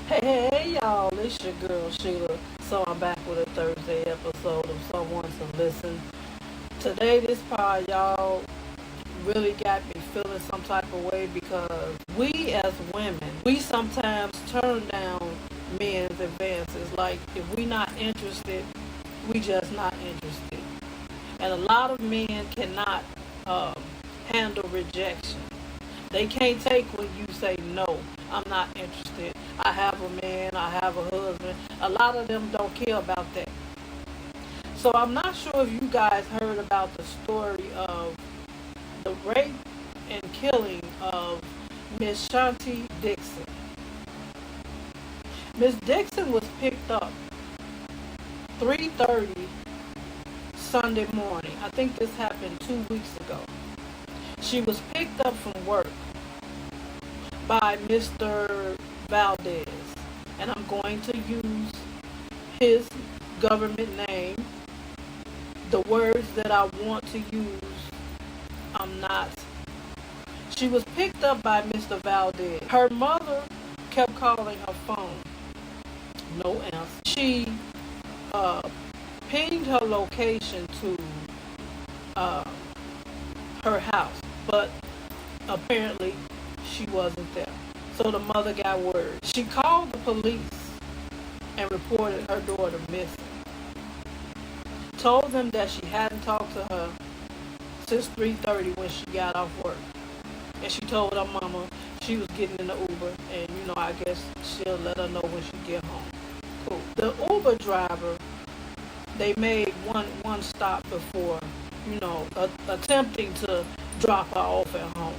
Hey, y'all, it's your girl Sheila. So I'm back with a Thursday episode of Someone to Listen. Today, this part, y'all, really got me feeling some type of way because we as women, we sometimes turn down men's advances. Like, if we not interested, we just not interested. And a lot of men cannot handle rejection. They can't take when you say no, I'm not interested. I have a man, I have a husband. A lot of them don't care about that. So I'm not sure if you guys heard about the story of the rape and killing of Miss Shanti Dixon. Miss Dixon was picked up 3:30 Sunday morning. I think this happened 2 weeks ago. She was picked up from work by Mr. Valdez, and I'm going to use his government name. The words that I want to use, I'm not. She was picked up by Mr. Valdez. Her mother kept calling her phone. No answer. She pinged her location to her house, but apparently she wasn't there. So the mother got word. She called the police and reported her daughter missing. Told them that she hadn't talked to her since 3:30 when she got off work. And she told her mama she was getting in the Uber, and I guess she'll let her know when she get home. Cool. The Uber driver, they made one stop before, attempting to drop her off at home.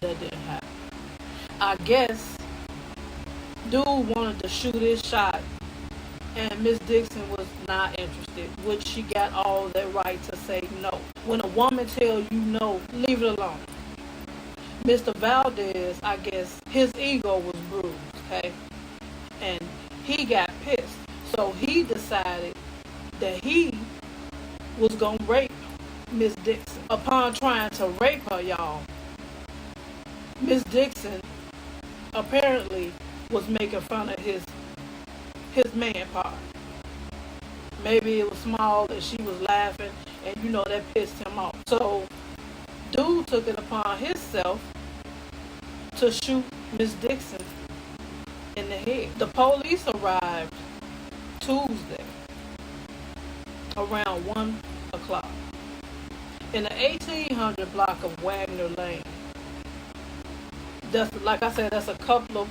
That didn't happen. I guess dude wanted to shoot his shot, and Miss Dixon was not interested, which she got all the right to say no. When a woman tells you no, leave it alone. Mr. Valdez, I guess his ego was bruised, okay? And he got pissed. So he decided that he was going to rape Miss Dixon. Upon trying to rape her, y'all, Miss Dixon apparently was making fun of his man part. Maybe it was small and she was laughing, and that pissed him off. So dude took it upon himself to shoot Miss Dixon in the head. The police arrived Tuesday around 1 o'clock in the 1800 block of Wagner Lane. That's, like I said, that's a couple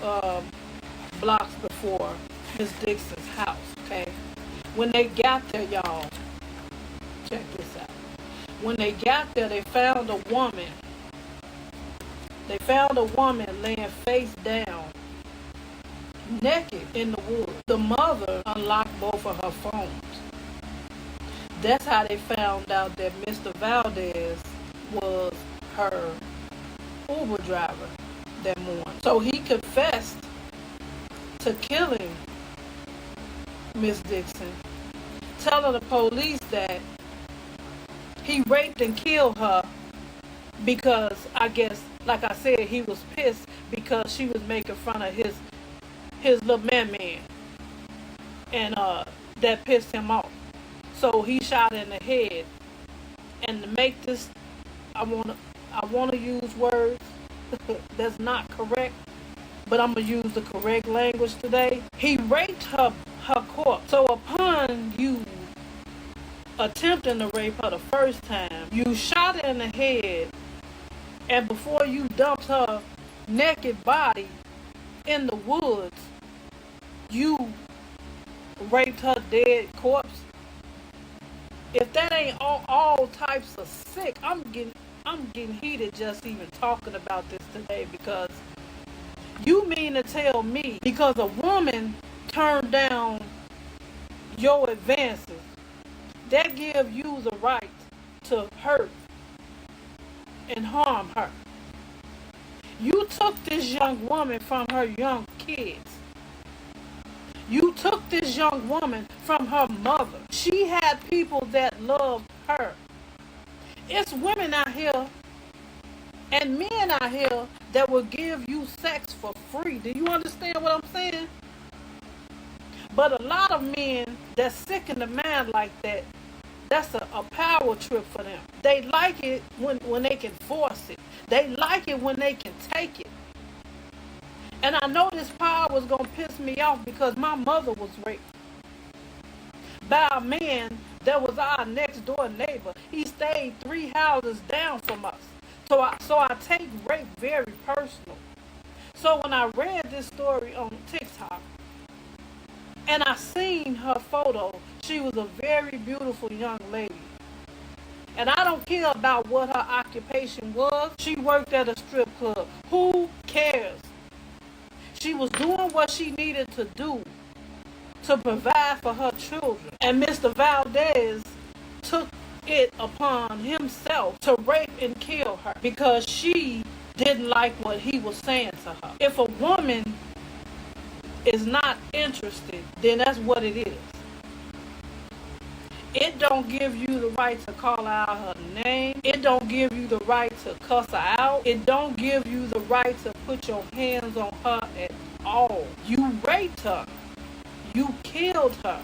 of blocks before Miss Dixon's house, okay? When they got there, y'all, check this out. When they got there, they found a woman. They found a woman laying face down, naked in the woods. The mother unlocked both of her phones. That's how they found out that Mr. Valdez was her Uber driver that morning. So he confessed to killing Miss Dixon, telling the police that he raped and killed her because, I guess, like I said, he was pissed because she was making fun of his little man, and that pissed him off. So he shot her in the head. And to make this, I want to use words that's not correct, but I'm going to use the correct language today. He raped her corpse. So upon you attempting to rape her the first time, you shot her in the head, and before you dumped her naked body in the woods, you raped her dead corpse. If that ain't all types of sick, I'm getting heated just even talking about this today, because you mean to tell me because a woman turned down your advances, that give you the right to hurt and harm her? You took this young woman from her young kids. You took this young woman from her mother. She had people that loved her. It's women out here And men out here that will give you sex for free. Do you understand what I'm saying? But a lot of men that's sick in the mind like that, that's a power trip for them. They like it when they can force it. They like it when they can take it. And I know this power was going to piss me off because my mother was raped by a man that was our next door neighbor. He stayed 3 houses down from us. So I take rape very personal. So when I read this story on TikTok and I seen her photo, she was a very beautiful young lady. And I don't care about what her occupation was. She worked at a strip club. Who cares? She was doing what she needed to do to provide for her children. And Mr. Valdez took it upon himself to rape and kill her because she didn't like what he was saying to her. If a woman is not interested, then that's what it is. It don't give you the right to call out her name. It don't give you the right to cuss her out. It don't give you the right to put your hands on her at all. You raped her. You killed her.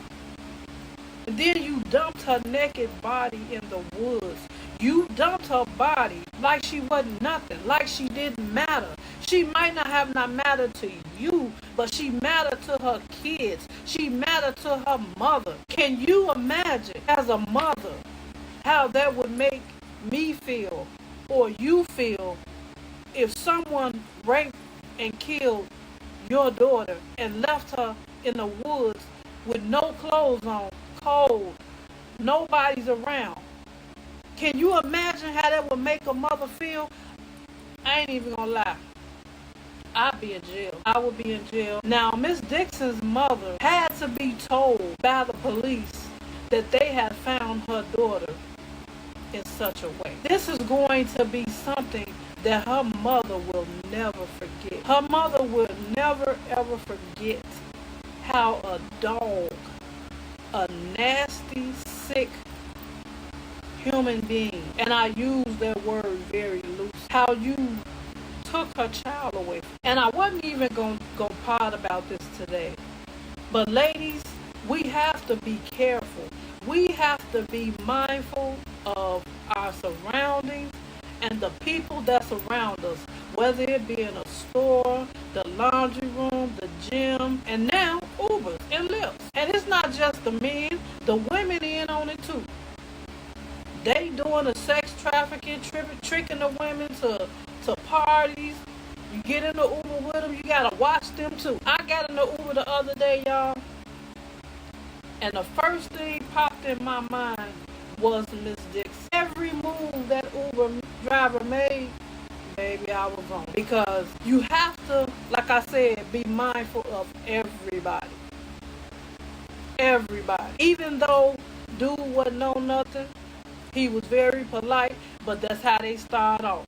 And then you dumped her naked body in the woods. You dumped her body like she wasn't nothing, like she didn't matter. She might not have not mattered to you, but she mattered to her kids. She mattered to her mother. Can you imagine as a mother how that would make me feel or you feel if someone raped and killed your daughter and left her in the woods with no clothes on, cold, nobody's around? Can you imagine how that would make a mother feel? I ain't even gonna lie. I'd be in jail. I would be in jail. Now, Miss Dixon's mother had to be told by the police that they had found her daughter in such a way. This is going to be something that her mother will never forget. Her mother will never ever forget how a dog, a nasty, sick human being, and I use that word very loose, how you took her child away. And I wasn't even going to go pod about this today. But ladies, we have to be careful. We have to be mindful of our surroundings and the people that surround us, whether it be in a store, the laundry room, the gym, and now Ubers and Lyfts. And it's not just the men, the women in on it too. They doing the sex trafficking, tricking the women to parties. You get in the Uber with them, you gotta watch them too. I got in the Uber the other day, y'all, and the first thing popped in my mind was Miss Dixon. Every move that Uber driver made, baby, I was on. Because you have to, like I said, be mindful of everybody. Everybody. Even though dude wasn't know nothing, he was very polite, but that's how they start off.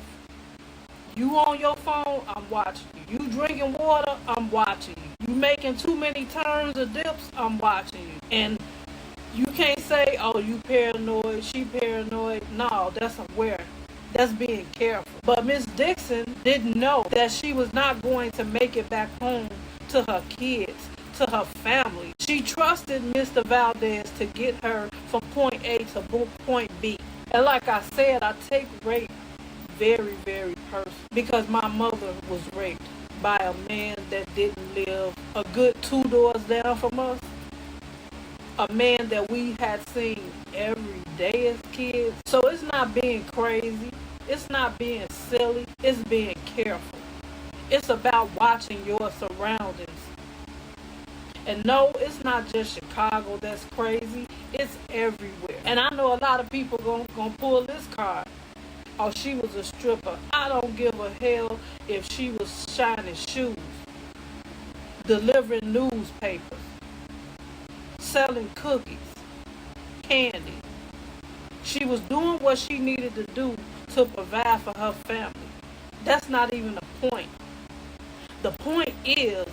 You on your phone, I'm watching you. You drinking water, I'm watching you. You making too many turns or dips, I'm watching you. And you can't say, oh, you paranoid, she paranoid. No, that's aware. That's being careful. But Miss Dixon didn't know that she was not going to make it back home to her kids, to her family. She trusted Mr. Valdez to get her from point A to point B. And like I said, I take rape very, very personal because my mother was raped by a man that didn't live a good 2 doors down from us. A man that we had seen every day as kids. So it's not being crazy. It's not being silly. It's being careful. It's about watching your surroundings. And no, it's not just Chicago that's crazy. It's everywhere. And I know a lot of people gonna pull this card. Oh, she was a stripper. I don't give a hell if she was shining shoes, delivering newspapers, selling cookies, candy. She was doing what she needed to do to provide for her family. That's not even the point. The point is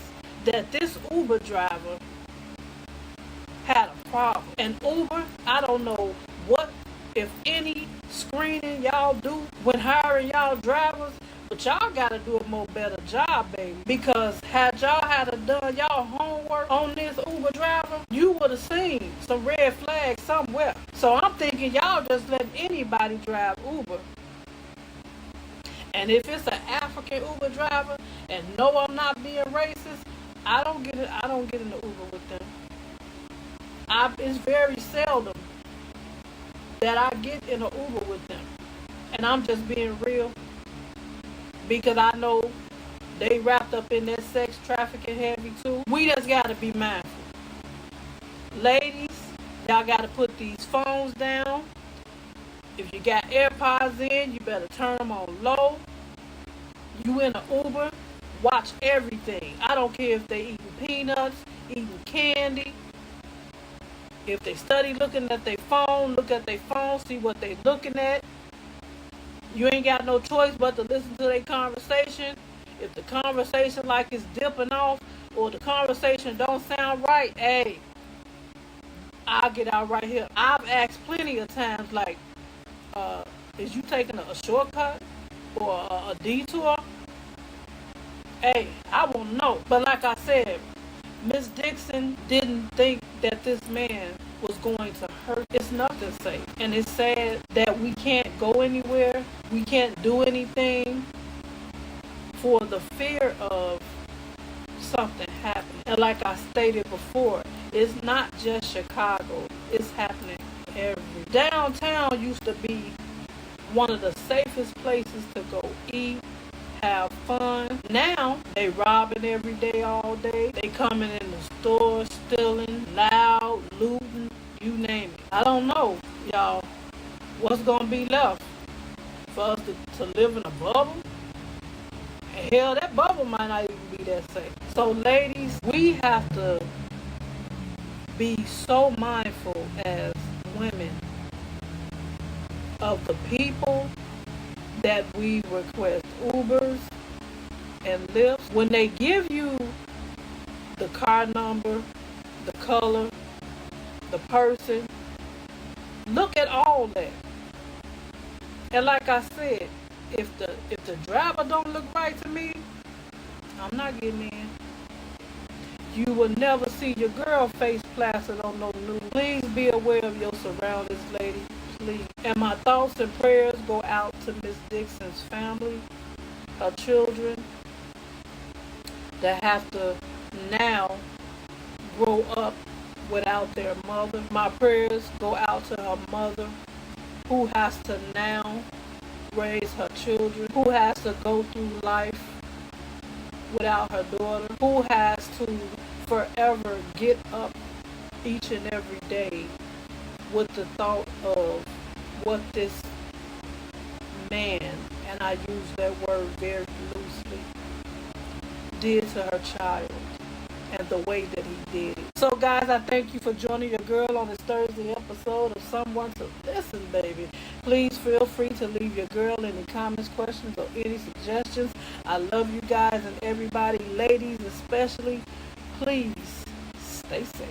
that this Uber driver had a problem. And Uber, I don't know what if any screening y'all do when hiring y'all drivers, but y'all gotta do a more better job, baby. Because had y'all had done y'all homework on this Uber driver, you would have seen some red flags somewhere. So I'm thinking y'all just letting anybody drive Uber. And if it's an African Uber driver, and no, I'm not being racist, I don't get it. I don't get in the Uber with them. It's very seldom that I get in an Uber with them, and I'm just being real because I know they wrapped up in that sex trafficking heavy too. We just gotta be mindful, ladies. Y'all gotta put these phones down. If you got AirPods in, you better turn them on low. You in an Uber, watch everything. I don't care if they eating peanuts, eating candy. If they study looking at their phone, look at their phone, see what they looking at. You ain't got no choice but to listen to their conversation. If the conversation like it's dipping off or the conversation don't sound right, hey, I'll get out right here. I've asked plenty of times like, is you taking a shortcut or a detour? Hey, I won't know. But like I said, Miss Dixon didn't think that this man was going to hurt. It's nothing safe. And it's sad that we can't go anywhere. We can't do anything for the fear of something happening. And like I stated before, it's not just Chicago. It's happening everywhere. Downtown used to be one of the safest places to go eat, have fun. Now they robbing every day, all day. They coming in the store, stealing, loud, looting, you name it. I don't know, y'all, what's gonna be left for us to live in a bubble? And hell, that bubble might not even be that safe. So ladies, we have to be so mindful as women of the people that we request Ubers and Lyfts. When they give you the car number, the color, the person, look at all that. And like I said, if the driver don't look right to me, I'm not getting in. You will never see your girl face plastered on no news. Please be aware of your surroundings, lady. Please. And my thoughts and prayers go out to Miss Dixon's family, her children that have to now grow up without their mother. My prayers go out to her mother who has to now raise her children, who has to go through life without her daughter, who has to forever get up each and every day with the thought of what this man, and I use that word very loosely, did to her child and the way that he did it. So guys, I thank you for joining your girl on this Thursday episode of Someone to Listen, baby. Please feel free to leave your girl any comments, questions, or any suggestions. I love you guys and everybody, ladies especially. Please stay safe.